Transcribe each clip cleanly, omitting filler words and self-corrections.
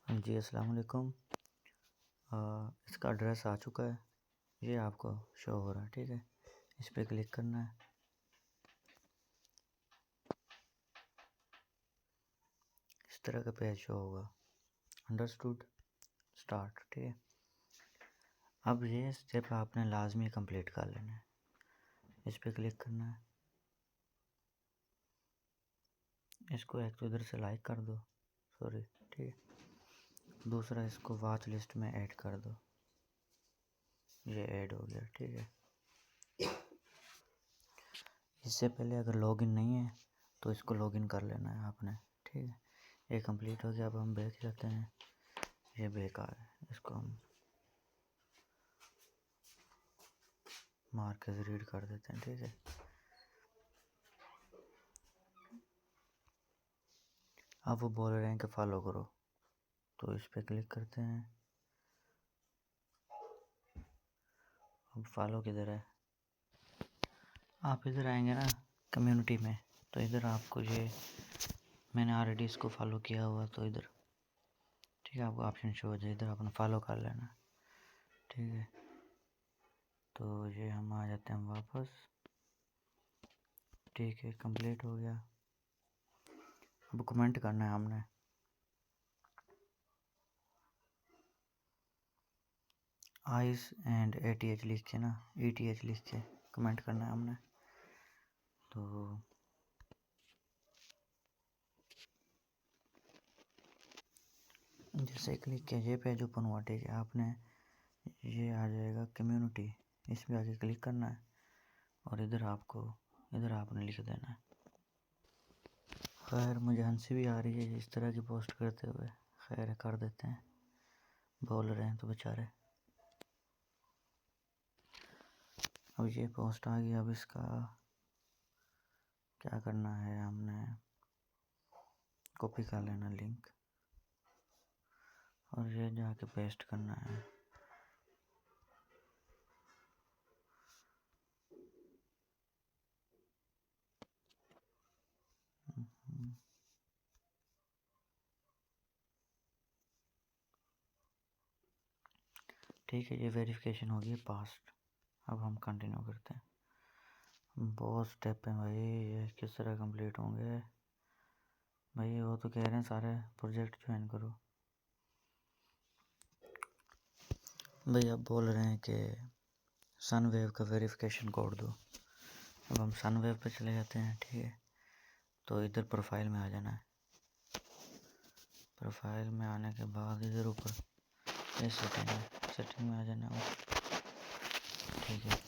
जी अस्सलाम वालेकुम। इसका एड्रेस आ चुका है, ये आपको शो हो रहा है। ठीक है, इस पर क्लिक करना है। इस तरह का पेज शो होगा। Understood, start. ठीक है, अब ये स्टेप आपने लाजमी कंप्लीट कर लेना है। इस पर क्लिक करना है। इसको एक तो इधर से लाइक कर दो, सॉरी। ठीक है, दूसरा इसको वॉच लिस्ट में ऐड कर दो। ये ऐड हो गया। ठीक है, इससे पहले अगर लॉगिन नहीं है तो इसको लॉगिन कर लेना है आपने। ठीक है, ये कंप्लीट हो गया। अब हम बैक जाते हैं। ये बेकार है, इसको हम मार्क एज रीड कर देते हैं। ठीक है, अब वो बोल रहे हैं कि फॉलो करो, तो इस पर क्लिक करते हैं। अब फॉलो किधर है? आप इधर आएंगे ना कम्युनिटी में, तो इधर आपको ये, मैंने ऑलरेडी इसको फॉलो किया हुआ, तो इधर ठीक है आपको ऑप्शन शो हो जाए, इधर अपना फॉलो कर लेना। ठीक है, तो ये हम आ जाते हैं वापस। ठीक है, कंप्लीट हो गया। अब कमेंट करना है हमने। आइस एंड ATH लिख के ना, ETH लिख के कमेंट करना है हमने। तो जैसे क्लिक किया, ये पेज ओपन हुआ। ठीक है, आपने ये आ जाएगा कम्युनिटी, इस पर आके क्लिक करना है और इधर आपने लिख देना है। खैर मुझे हंसी भी आ रही है इस तरह की पोस्ट करते हुए। खैर कर देते हैं, बोल रहे हैं तो बेचारे। अब ये पोस्ट आ गई। अब इसका क्या करना है, हमने कॉपी कर लेना लिंक और ये जाके पेस्ट करना है। ठीक है, ये वेरिफिकेशन होगी पास्ट। अब हम कंटिन्यू करते हैं। बहुत स्टेप हैं भाई, ये किस तरह कंप्लीट होंगे भाई? वो तो कह रहे हैं सारे प्रोजेक्ट ज्वाइन करो। भाई अब बोल रहे हैं कि सनवेव का वेरिफिकेशन कोड दो। अब हम सनवेव पे चले जाते हैं। ठीक है, तो इधर प्रोफाइल में आ जाना है। प्रोफाइल में आने के बाद इधर ऊपर ये सेटिंग में आ जाना है। ठीक है,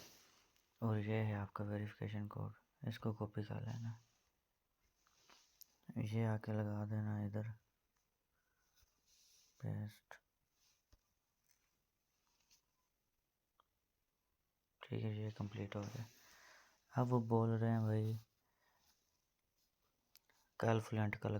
और ये है आपका वेरिफिकेशन कोड, इसको कॉपी कर लेना, ये आके लगा देना इधर, पेस्ट। ठीक है, ये कंप्लीट हो गया। अब वो बोल रहे हैं भाई कैलकुलेंट का लगा